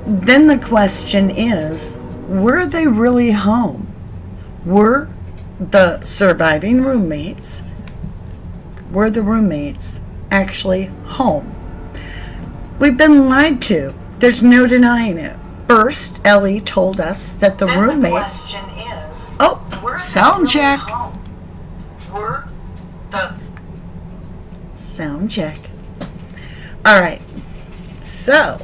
then the question is, were they really home? Were the surviving roommates, were the roommates actually home? We've been lied to. There's no denying it. First, Ellie told us that the then roommates... The question is... Oh, sound really check. Home? Were the... Sound check. All right. So,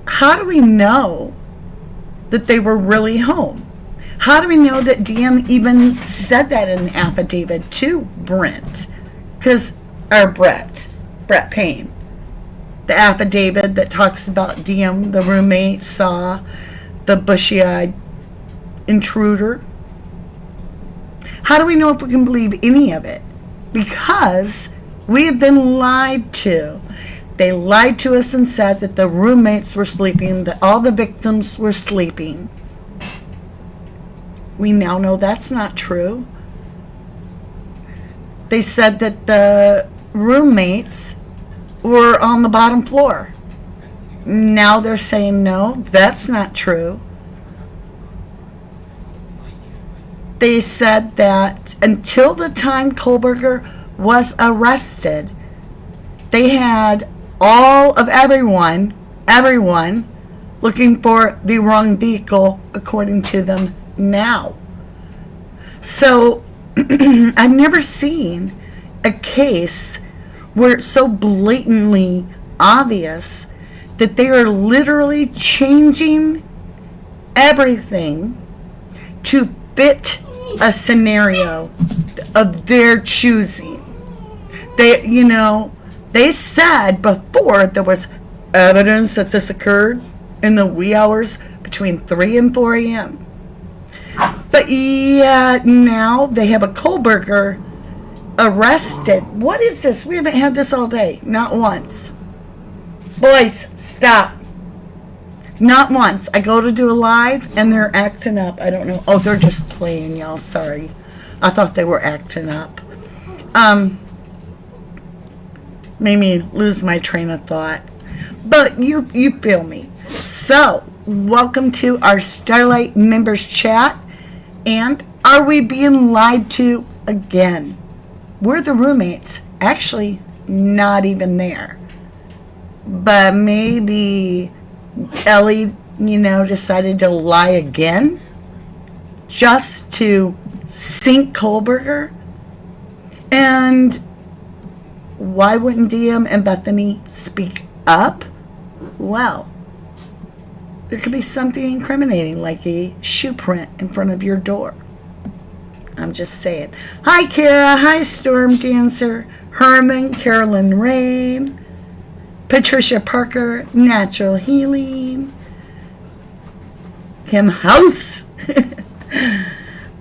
how do we know that they were really home? How do we know that DM even said that in the affidavit to Brett Payne? The affidavit that talks about DM, the roommate, saw the bushy-eyed intruder. How do we know if we can believe any of it? Because we have been lied to. They lied to us and said that the roommates were sleeping, that all the victims were sleeping. We now know that's not true. They said that the roommates were on the bottom floor. Now they're saying no, that's not true. They said that until the time Kohlberger was arrested, they had all of everyone looking for the wrong vehicle, according to them now. So I've never seen a case where it's so blatantly obvious that they are literally changing everything to fit a scenario of their choosing. They said before there was evidence that this occurred in the wee hours between 3 and 4 a.m. But yeah, now they have a Kohlberger arrested. What is this? We haven't had this all day. Not once. Boys, stop. Not once. I go to do a live and they're acting up. I don't know. Oh, they're just playing, y'all. Sorry. I thought they were acting up. Made me lose my train of thought. But you feel me. So, welcome to our Starlight members chat. And are we being lied to again? Were the roommates actually not even there? But maybe Ellie, decided to lie again just to sink Kohlberger? And why wouldn't DM and Bethany speak up? Well, there could be something incriminating, like a shoe print in front of your door. I'm just saying. Hi, Kara. Hi, Storm Dancer. Herman, Carolyn Rain, Patricia Parker, Natural Healing, Kim House.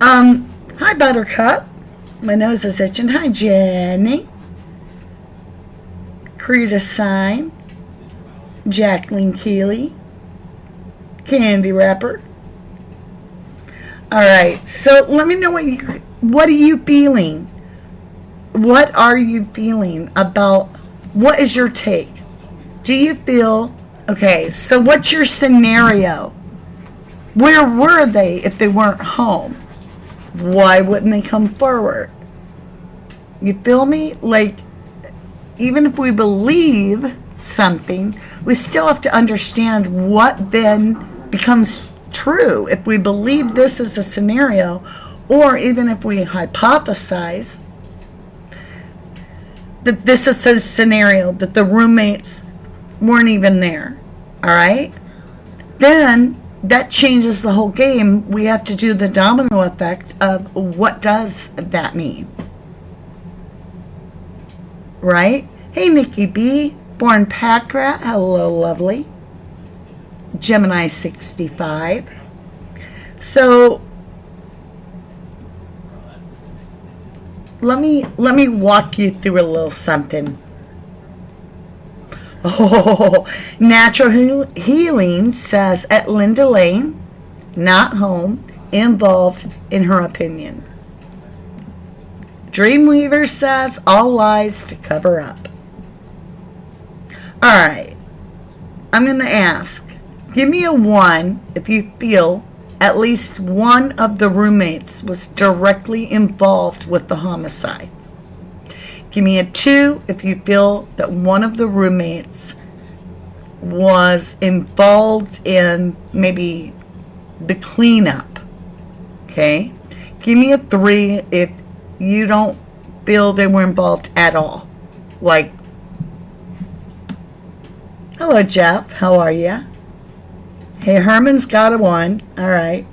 Hi, Buttercup. My nose is itching. Hi, Jenny. Creta Sign, Jacqueline Keeley, Candy Wrapper. All right, so let me know what are you feeling? What are you feeling about, what is your take? Do you feel, okay, so what's your scenario? Where were they if they weren't home? Why wouldn't they come forward? You feel me? Like, even if we believe something, we still have to understand what then becomes true. If we believe this is a scenario, or even if we hypothesize that this is a scenario, that the roommates weren't even there, all right? Then that changes the whole game. We have to do the domino effect of what does that mean, right? Hey, Nikki B, Born Pack Rat, hello, lovely. Gemini 65. So let me walk you through a little something. Oh, Natural Healing says at Linda Lane, not home, involved in her opinion. Dreamweaver says all lies to cover up. All right. I'm going to ask. Give me a 1 if you feel at least one of the roommates was directly involved with the homicide. Give me a 2 if you feel that one of the roommates was involved in maybe the cleanup. Okay? Give me a 3 if you don't feel they were involved at all. Like, hello, Jeff. How are you? Hey, Herman's got a 1. All right.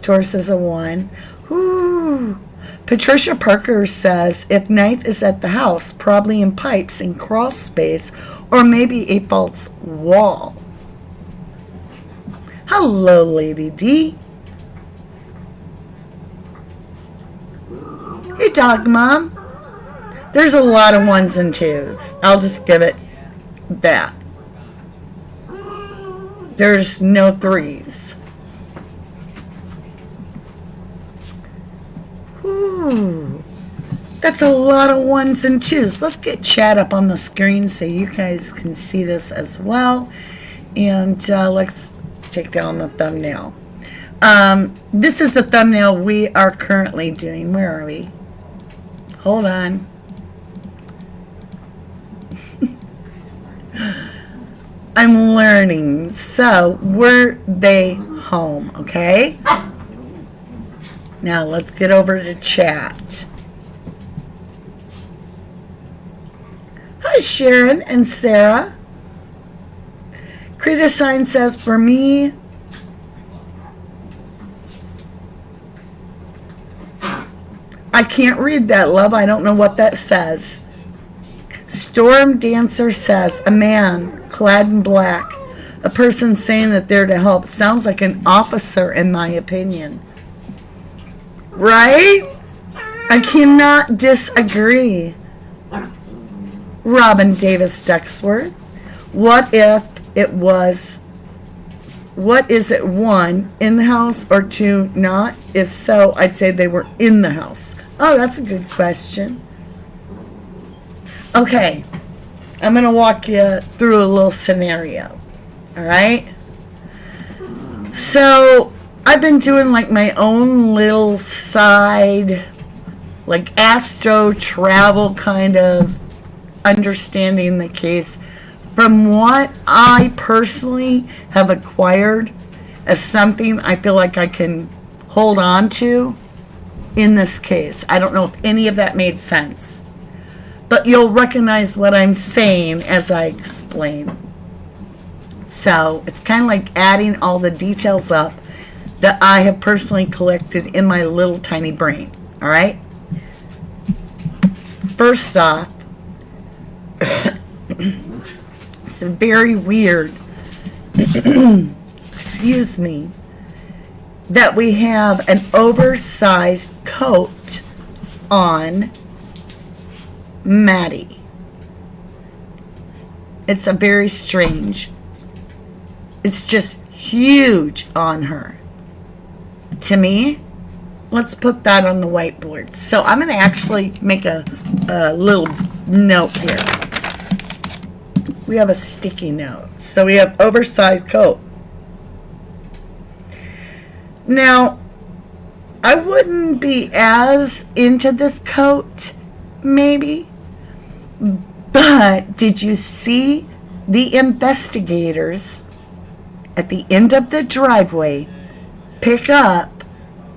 Taurus is a 1. Whoo. Patricia Parker says, if Knight is at the house, probably in pipes in crawl space, or maybe a false wall. Hello, Lady D. Hey, Dog Mom. There's a lot of 1s and 2s. I'll just give it that. There's no 3s. Ooh, that's a lot of 1s and 2s. Let's get chat up on the screen so you guys can see this as well. And let's take down the thumbnail. This is the thumbnail we are currently doing. Where are we? Hold on. I'm learning. So, were they home? Okay? Now, let's get over to chat. Hi, Sharon and Sarah. Creator Sign says, for me, I can't read that, love. I don't know what that says. Storm Dancer says, a man clad in black, a person saying that they're to help. Sounds like an officer, in my opinion. Right? I cannot disagree. Robin Davis Ducksworth. What is it, 1, in the house, or 2, not? If so, I'd say they were in the house. Oh, that's a good question. Okay, I'm going to walk you through a little scenario, all right? So, I've been doing like my own little side, like astro travel kind of understanding the case from what I personally have acquired as something I feel like I can hold on to in this case. I don't know if any of that made sense. But you'll recognize what I'm saying as I explain. So it's kind of like adding all the details up that I have personally collected in my little tiny brain. All right? First off, it's very weird, excuse me, that we have an oversized coat on Maddie. It's a very strange. It's just huge on her. To me, let's put that on the whiteboard. So I'm going to actually make a little note here. We have a sticky note. So we have oversized coat. Now, I wouldn't be as into this coat, maybe. But did you see the investigators at the end of the driveway pick up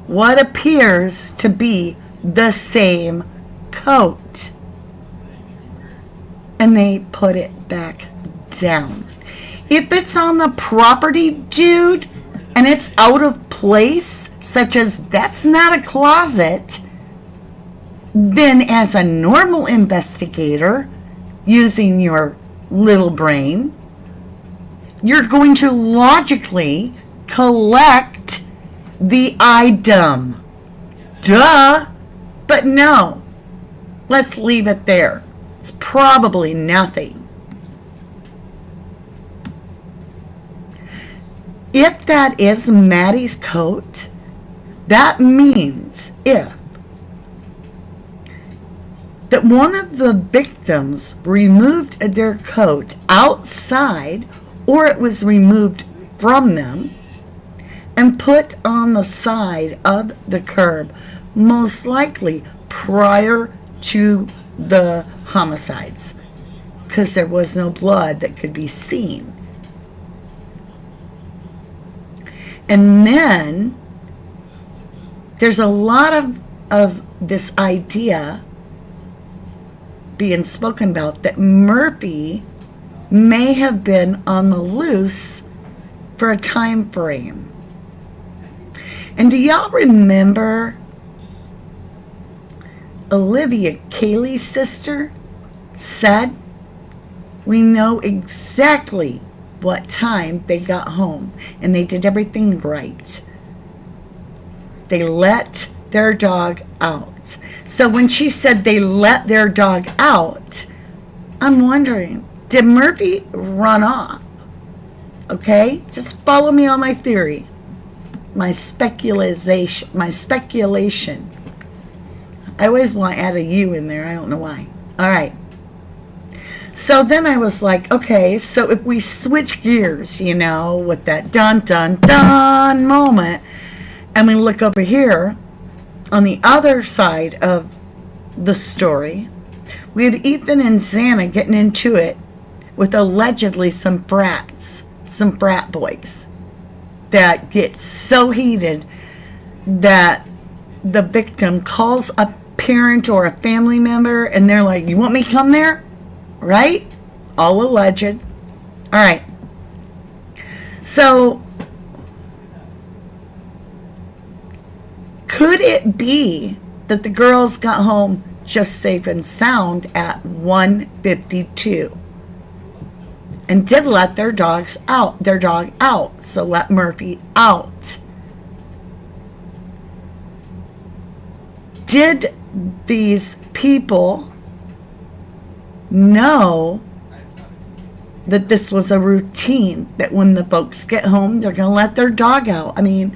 what appears to be the same coat? And they put it back down. If it's on the property, dude, and it's out of place, such as that's not a closet, then as a normal investigator, using your little brain, you're going to logically collect the item. Duh! But no, let's leave it there. It's probably nothing. If that is Maddie's coat, that means if that one of the victims removed their coat outside, or it was removed from them and put on the side of the curb, most likely prior to the homicides, because there was no blood that could be seen. And then there's a lot of this idea being spoken about that Murphy may have been on the loose for a time frame. And do y'all remember Olivia Kaylee's sister said, we know exactly what time they got home, and they did everything right. They let their dog out. So when she said they let their dog out, I'm wondering, did Murphy run off? Okay, just follow me on my theory, my speculation. I always want to add a U in there. I don't know why. All right. So then I was like, okay, so if we switch gears, with that dun dun dun moment, and we look over here on the other side of the story, we have Ethan and Xana getting into it with allegedly some frat boys that get so heated that the victim calls a parent or a family member, and they're like, you want me to come there? Right? All alleged. All right. So, could it be that the girls got home just safe and sound at 1:52 and did let their dog out, so let Murphy out? Did these people know that this was a routine, that when the folks get home, they're going to let their dog out? I mean,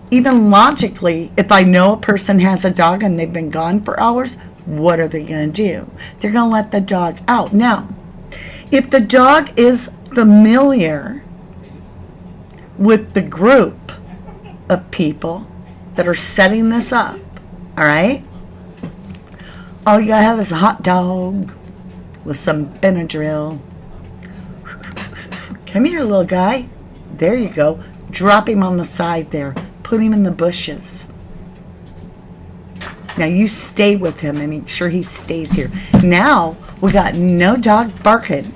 even logically, if I know a person has a dog and they've been gone for hours, what are they going to do? They're going to let the dog out. Now, if the dog is familiar with the group of people that are setting this up, all right, all you got to have is a hot dog with some Benadryl. Come here, little guy. There you go. Drop him on the side there. Put him in the bushes. Now you stay with him and make sure he stays here. Now we got no dog barking.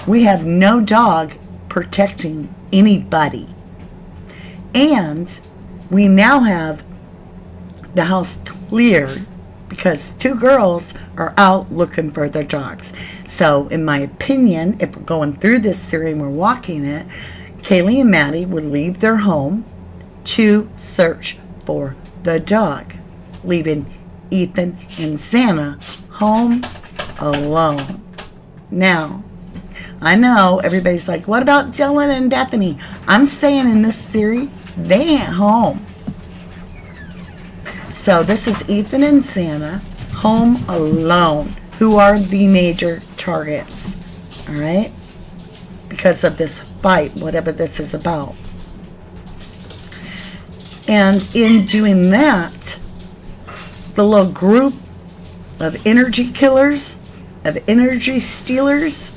We have no dog protecting anybody. And we now have the house cleared because two girls are out looking for their dogs. So in my opinion, if we're going through this series and we're walking it, Kaylee and Maddie would leave their home to search for the dog, leaving Ethan and Xana home alone. Now, I know everybody's like, what about Dylan and Bethany? I'm saying in this theory, they ain't home. So this is Ethan and Xana home alone, who are the major targets, all right, because of this fight, whatever this is about. And in doing that, the little group of energy killers, of energy stealers,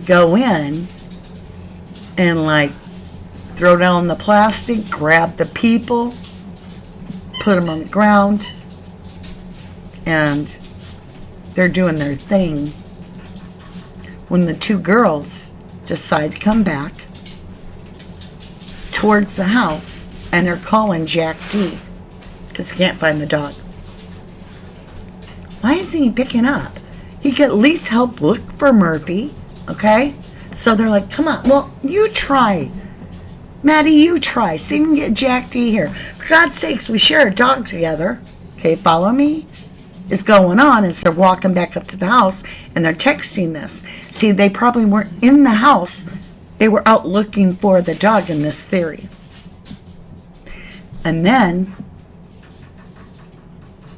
go in and like throw down the plastic, grab the people, put them on the ground, and they're doing their thing when the two girls decide to come back towards the house, and they're calling Jack D because he can't find the dog. Why isn't he picking up? He could at least help look for Murphy, okay? So they're like, come on, well, you try. Maddie, you try. See if we can get Jack D here. For God's sakes, we share a dog together. Okay, follow me? Is going on as they're walking back up to the house and they're texting this. See, they probably weren't in the house. They were out looking for the dog in this theory. And then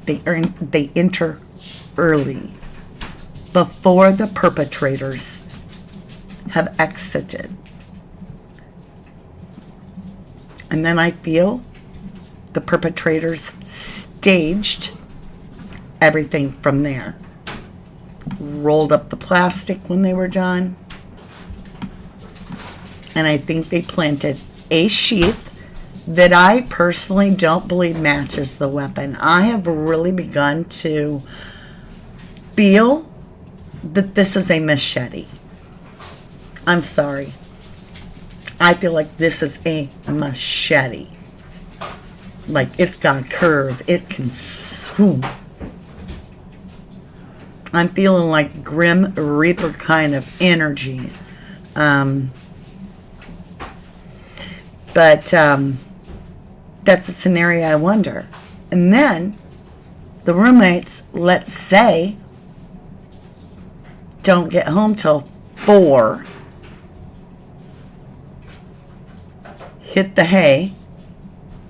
they enter early, before the perpetrators have exited. And then I feel the perpetrators staged everything from there. Rolled up the plastic when they were done. And I think they planted a sheath that I personally don't believe matches the weapon. I have really begun to feel that this is a machete. I'm sorry. I feel like this is a machete. Like, it's got a curve. It can swoop. I'm feeling like Grim Reaper kind of energy. But that's a scenario I wonder. And then the roommates, let's say, don't get home till 4. Hit the hay.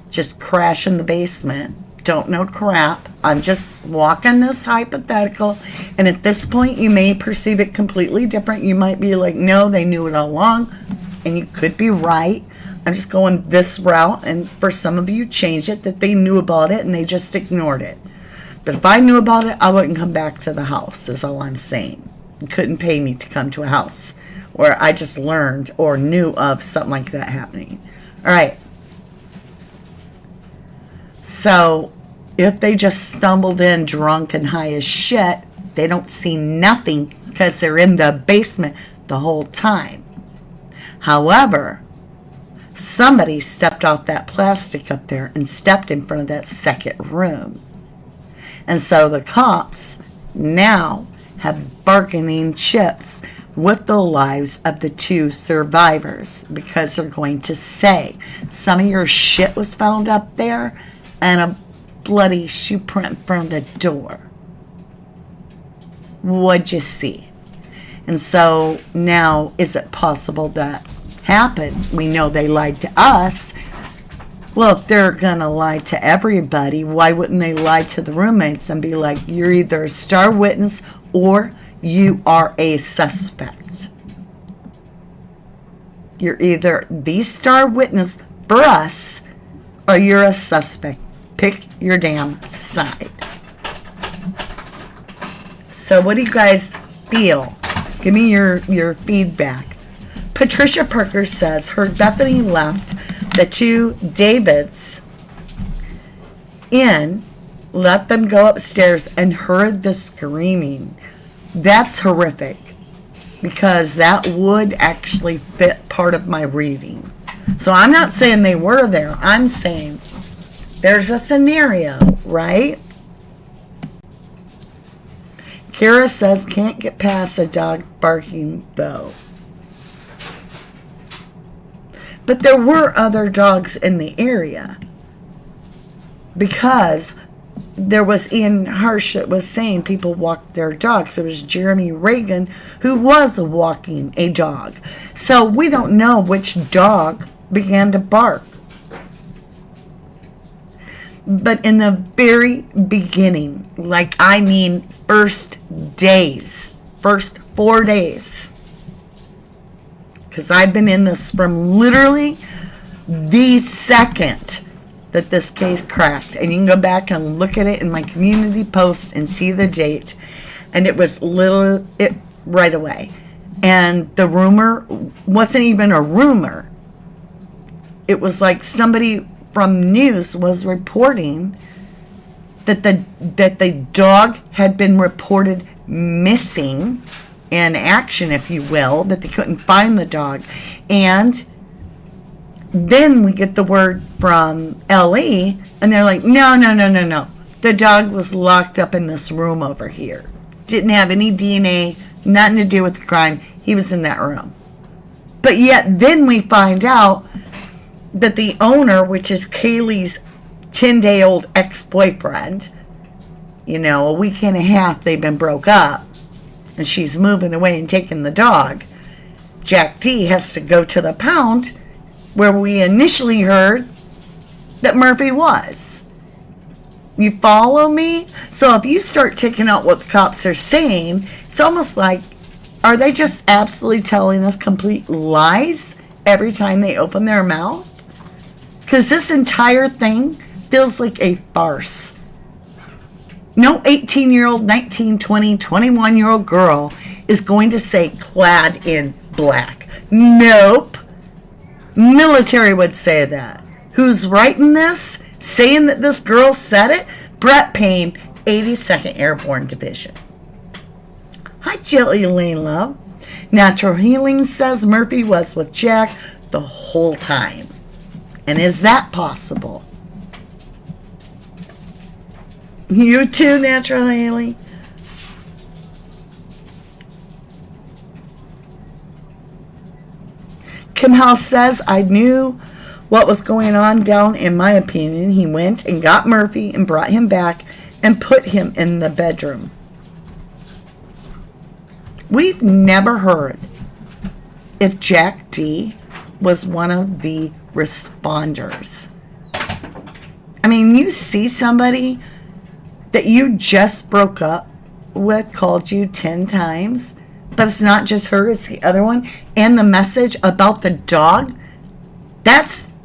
Just crash in the basement. Don't know crap. I'm just walking this hypothetical. And at this point, you may perceive it completely different. You might be like, no, they knew it all along. And you could be right. I'm just going this route. And for some of you, change it that they knew about it and they just ignored it. But if I knew about it, I wouldn't come back to the house, is all I'm saying. You couldn't pay me to come to a house where I just learned or knew of something like that happening. All right. So, if they just stumbled in drunk and high as shit, they don't see nothing because they're in the basement the whole time. However, somebody stepped off that plastic up there and stepped in front of that second room. And so the cops now have bargaining chips with the lives of the 2 survivors because they're going to say some of your shit was found up there and a bloody shoe print in front of the door. What'd you see? And so now, is it possible that happened? We know they lied to us. Well, if they're gonna lie to everybody, why wouldn't they lie to the roommates and be like, you're either a star witness or you are a suspect. You're either the star witness for us or you're a suspect. Pick your damn side. So what do you guys feel? Give me your feedback. Patricia Parker says her Bethany left the 2 Davids in, let them go upstairs, and heard the screaming. That's horrific because that would actually fit part of my reading. So I'm not saying they were there. I'm saying there's a scenario, right? Kara says, can't get past a dog barking, though. But there were other dogs in the area. Because there was Ian Harsh that was saying people walked their dogs. It was Jeremy Reagan who was walking a dog. So we don't know which dog began to bark. But in the very beginning, like I mean first 4 days, because I've been in this from literally the second that this case cracked. And you can go back and look at it in my community post and see the date. And it was right away. And the rumor wasn't even a rumor. It was like somebody from Muse was reporting that the dog had been reported missing in action, if you will, that they couldn't find the dog. And then we get the word from LE, and they're like, no. The dog was locked up in this room over here. Didn't have any DNA, nothing to do with the crime. He was in that room. But yet then we find out that the owner, which is Kaylee's 10-day-old ex-boyfriend, a week and a half they've been broke up, and she's moving away and taking the dog. Jack D has to go to the pound where we initially heard that Murphy was. You follow me? So if you start taking out what the cops are saying, it's almost like, are they just absolutely telling us complete lies every time they open their mouth? Because this entire thing feels like a farce. No 18-year-old, 19, 20, 21-year-old girl is going to say clad in black. Nope. Military would say that. Who's writing this? Saying that this girl said it? Brett Payne, 82nd Airborne Division. Hi, Jelly Lane Love. Natural Healing says Murphy was with Jack the whole time. And is that possible? You too, Natural Healing. Kim House says, I knew what was going on down in my opinion. He went and got Murphy and brought him back and put him in the bedroom. We've never heard if Jack D was one of the responders. I mean, you see somebody that you just broke up with, called you 10 times, but it's not just her, it's the other one, and the message about the dog, that's,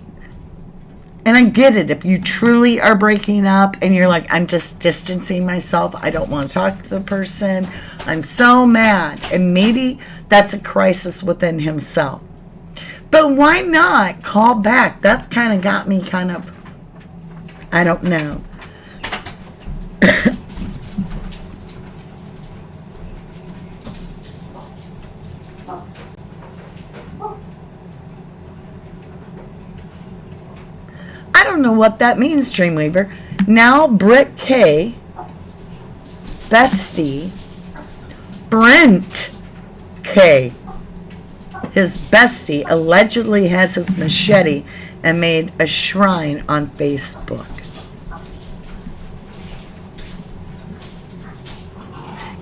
and I get it, if you truly are breaking up and you're like, I'm just distancing myself, I don't want to talk to the person, I'm so mad, and maybe that's a crisis within himself. But why not call back? That's kind of got me kind of, I don't know. I don't know what that means, Dreamweaver. Now Britt K, Bestie, Brent K, his bestie, allegedly has his machete and made a shrine on Facebook.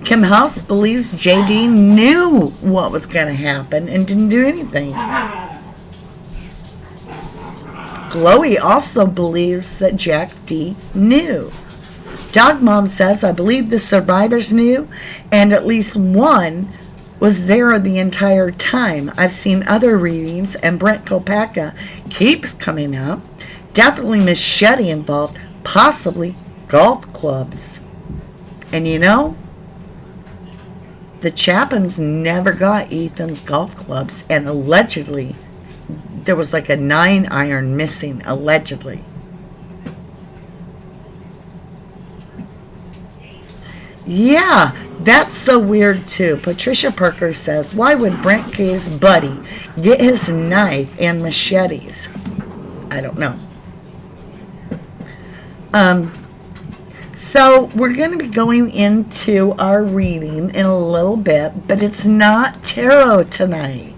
Kim House believes JD knew what was going to happen and didn't do anything. Chloe also believes that Jack D knew. Dog Mom says, I believe the survivors knew, and at least one was there the entire time. I've seen other readings, and Brent Kopaka keeps coming up. Definitely machete involved, possibly golf clubs. And you know, the Chapins never got Ethan's golf clubs, and allegedly there was like a 9-iron missing, allegedly. Yeah, that's so weird too. Patricia Parker says, why would Brent K's buddy get his knife and machetes? I don't know. So we're going to be going into our reading in a little bit, but it's not tarot tonight.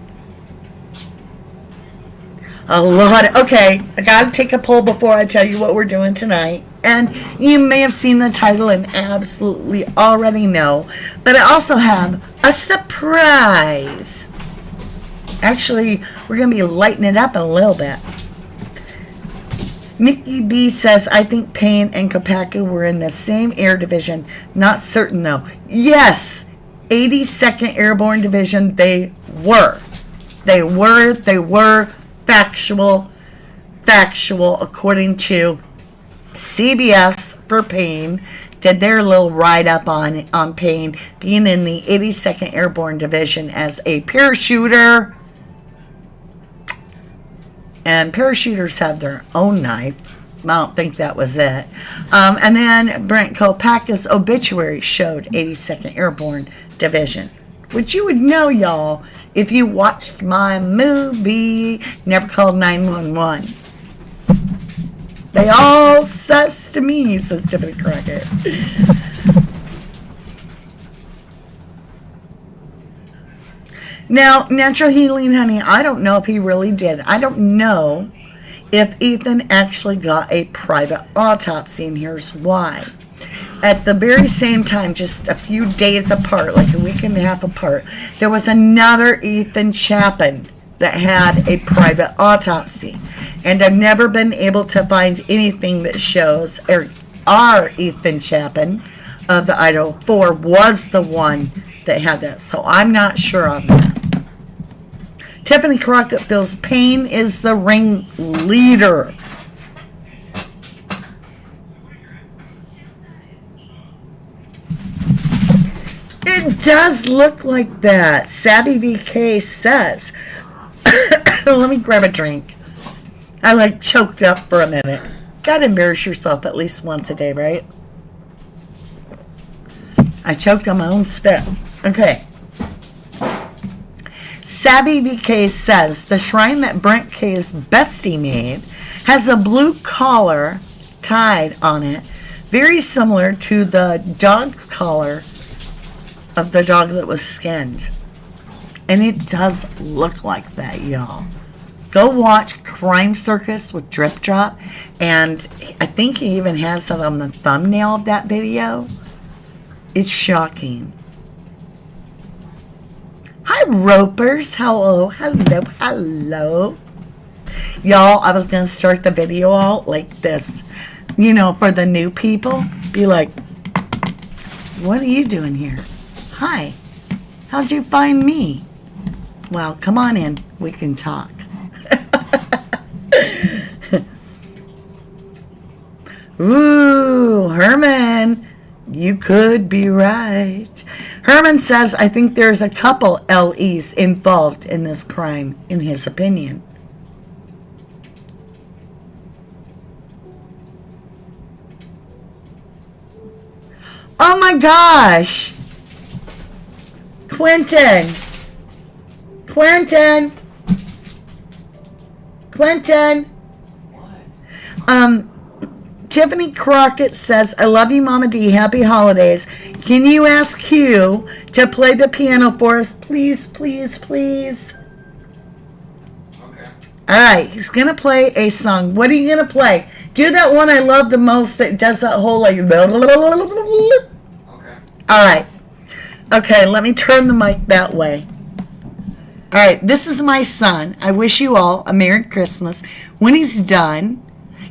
Okay, I gotta take a poll before I tell you what we're doing tonight. And you may have seen the title and absolutely already know, but I also have a surprise. Actually, we're gonna be lighting it up a little bit. Nikki B says, I think Payne and Kopaka were in the same air division. Not certain though. Yes, 82nd Airborne Division, they were. They were factual, according to CBS for Payne, did their little write-up on Payne being in the 82nd Airborne Division as a parachuter. And parachuters have their own knife. I don't think that was it. And then Brent Kopaka's obituary showed 82nd Airborne Division, which you would know, y'all, if you watched my movie, Never Called 911. They all sus to me, says Tiffany Crockett. Now, Natural Healing Honey, I don't know if he really did. I don't know if Ethan actually got a private autopsy, and here's why. At the very same time, just a few days apart, like a week and a half apart, there was another Ethan Chapin that had a private autopsy. And I've never been able to find anything that shows, or our Ethan Chapin of the Idaho 4 was the one that had that. So I'm not sure on that. Tiffany Crockett feels Pain is the ringleader. It does look like that. Savvy VK says. Let me grab a drink. I like choked up for a minute. Gotta embarrass yourself at least once a day, right? I choked on my own spit. Okay. Savvy VK says the shrine that Brent K's bestie made has a blue collar tied on it, very similar to the dog collar of the dog that was skinned. And it does look like that, y'all. Go watch Crime Circus with Drip Drop, and I think he even has it on the thumbnail of that video. It's shocking. Hi, Ropers. Hello, hello, hello. Y'all, I was going to start the video out like this. You know, for the new people, be like, what are you doing here? Hi, how'd you find me? Well, come on in. We can talk. Ooh, Herman, you could be right. Herman says, I think there's a couple LEs involved in this crime, in his opinion. Oh my gosh. Quentin. What? Tiffany Crockett says, I love you, Mama D. Happy holidays. Can you ask Q to play the piano for us? Please, please, please. Okay. All right. He's going to play a song. What are you going to play? Do that one I love the most that does that whole like... Okay. All right. Okay, let me turn the mic that way. All right. This is my son. I wish you all a Merry Christmas. When he's done...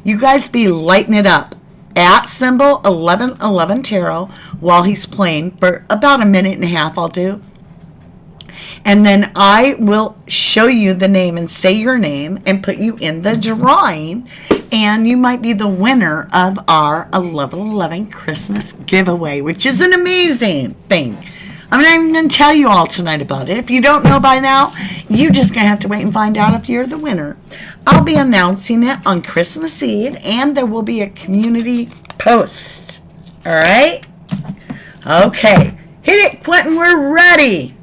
You guys be lighting it up at symbol 1111 tarot while he's playing for about a minute and a half. I'll do. And then I will show you the name and say your name and put you in the drawing. And you might be the winner of our 1111 Christmas giveaway, which is an amazing thing. I'm not even going to tell you all tonight about it. If you don't know by now, you're just going to have to wait and find out if you're the winner. I'll be announcing it on Christmas Eve, and there will be a community post. All right? Okay. Hit it, Quentin. We're ready.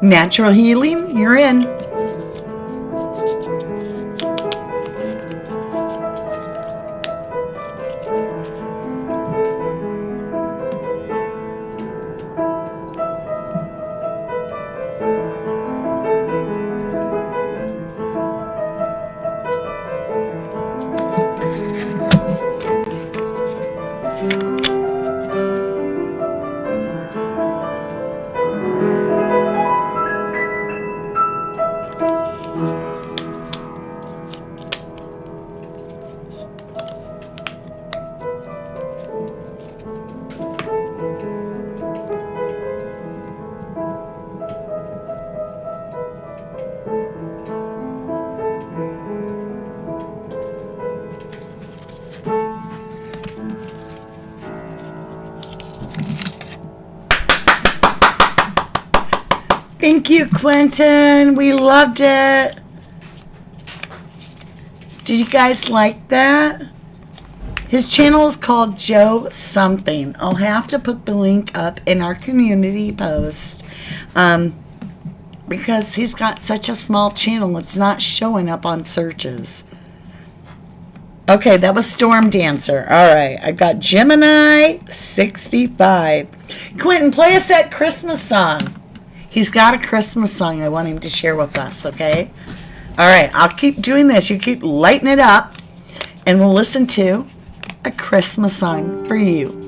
Natural healing, you're in. Thank you, Quentin. We loved it. Did you guys like that? His channel is called Joe Something. I'll have to put the link up in our community post because he's got such a small channel. It's not showing up on searches. Okay, that was Storm Dancer. All right, I got Gemini 65. Quentin, play us that Christmas song. He's got a Christmas song I want him to share with us, okay? All right, I'll keep doing this. You keep lighting it up, and we'll listen to a Christmas song for you.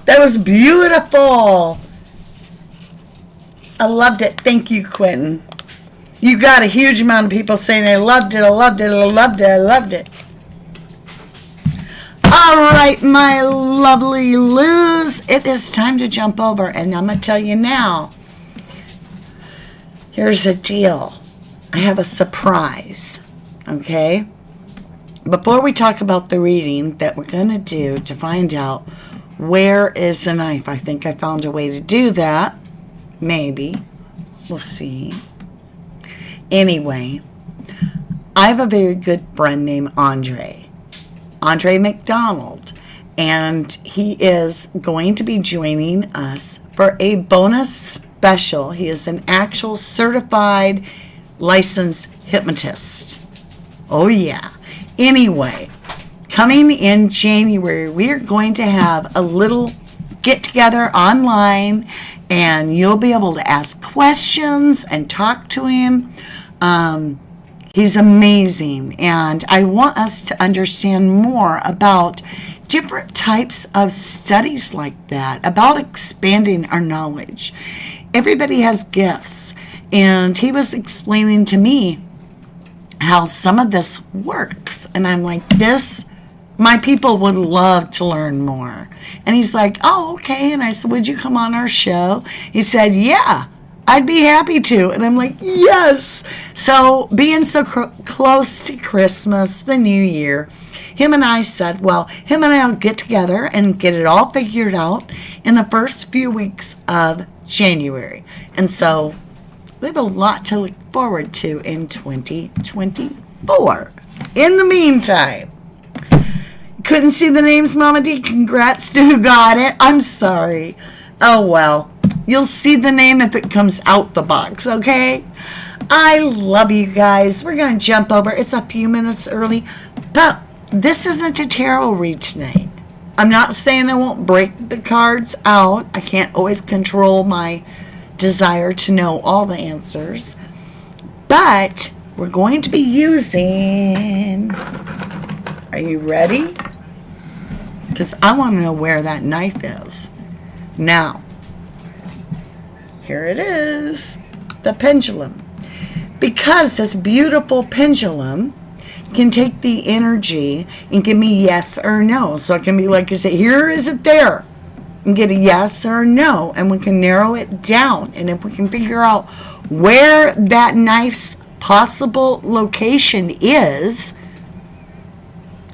That was beautiful. I loved it. Thank you, Quentin. You got a huge amount of people saying I loved it, I loved it, I loved it, I loved it. All right, my lovely Luz, it is time to jump over, and I'm going to tell you now. Here's the deal. I have a surprise, okay? Before we talk about the reading that we're going to do to find out where is the knife, I think I found a way to do that. Maybe. We'll see. Anyway, I have a very good friend named Andre McDonald, and he is going to be joining us for a bonus special. He is an actual certified licensed hypnotist. Oh yeah. Anyway, coming in January, we are going to have a little get together online, and you'll be able to ask questions and talk to him. He's amazing, and I want us to understand more about different types of studies like that, about expanding our knowledge. Everybody has gifts, and he was explaining to me how some of this works, and I'm like, my people would love to learn more. And he's like, oh, okay. And I said, would you come on our show? He said, yeah, I'd be happy to. And I'm like, yes. So being so close to Christmas, the new year, him and I said, well, him and I will get together and get it all figured out in the first few weeks of January. And so we have a lot to look forward to in 2024. In the meantime, couldn't see the names, Mama D. Congrats to who got it. I'm sorry. Oh, well. You'll see the name if it comes out the box, okay? I love you guys. We're going to jump over. It's a few minutes early. But this isn't a tarot read tonight. I'm not saying I won't break the cards out. I can't always control my desire to know all the answers. But we're going to be using... Are you ready? Because I want to know where that knife is. Now, here it is, the pendulum. Because this beautiful pendulum can take the energy and give me yes or no. So it can be like, is it here or is it there? And get a yes or a no. And we can narrow it down. And if we can figure out where that knife's possible location is,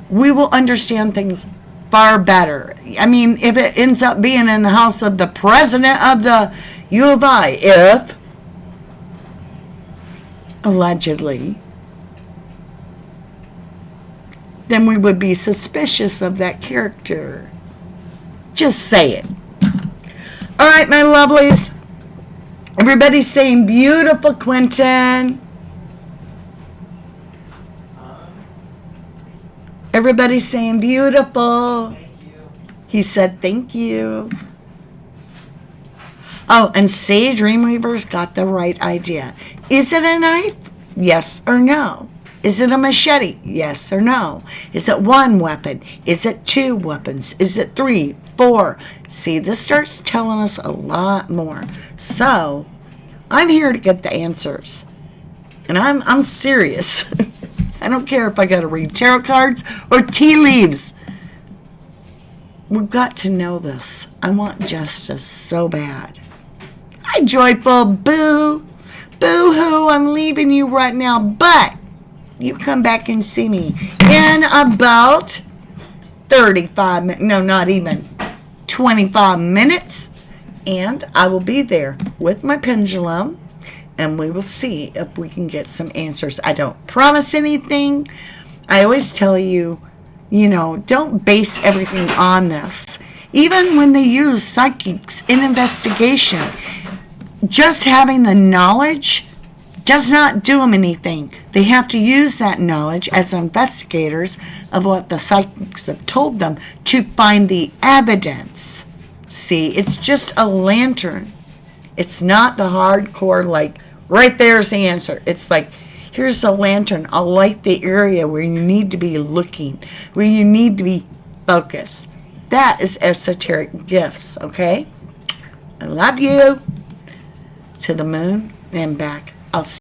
we will understand things far better. I mean, if it ends up being in the house of the president of the U of I, if, allegedly, then we would be suspicious of that character. Just saying. All right, my lovelies. Everybody's saying beautiful, Quentin. Everybody's saying beautiful. Thank you. He said thank you. Oh, and Say Dreamweaver's got the right idea. Is it a knife? Yes or no? Is it a machete? Yes or no? Is it one weapon? Is it two weapons? Is it 3, 4? See, this starts telling us a lot more. So, I'm here to get the answers. And I'm serious. I don't care if I got to read tarot cards or tea leaves. We've got to know this. I want justice so bad. Hi, Joyful. Boo. Boo-hoo. I'm leaving you right now. But you come back and see me in about 35 minutes. No, not even. 25 minutes. And I will be there with my pendulum. And we will see if we can get some answers. I don't promise anything. I always tell you, don't base everything on this. Even when they use psychics in investigation, just having the knowledge does not do them anything. They have to use that knowledge as investigators of what the psychics have told them to find the evidence. See, it's just a lantern. It's not the hardcore, like, right there's the answer. It's like, here's a lantern. I'll light the area where you need to be looking, where you need to be focused. That is esoteric gifts, okay? I love you. To the moon and back. I'll see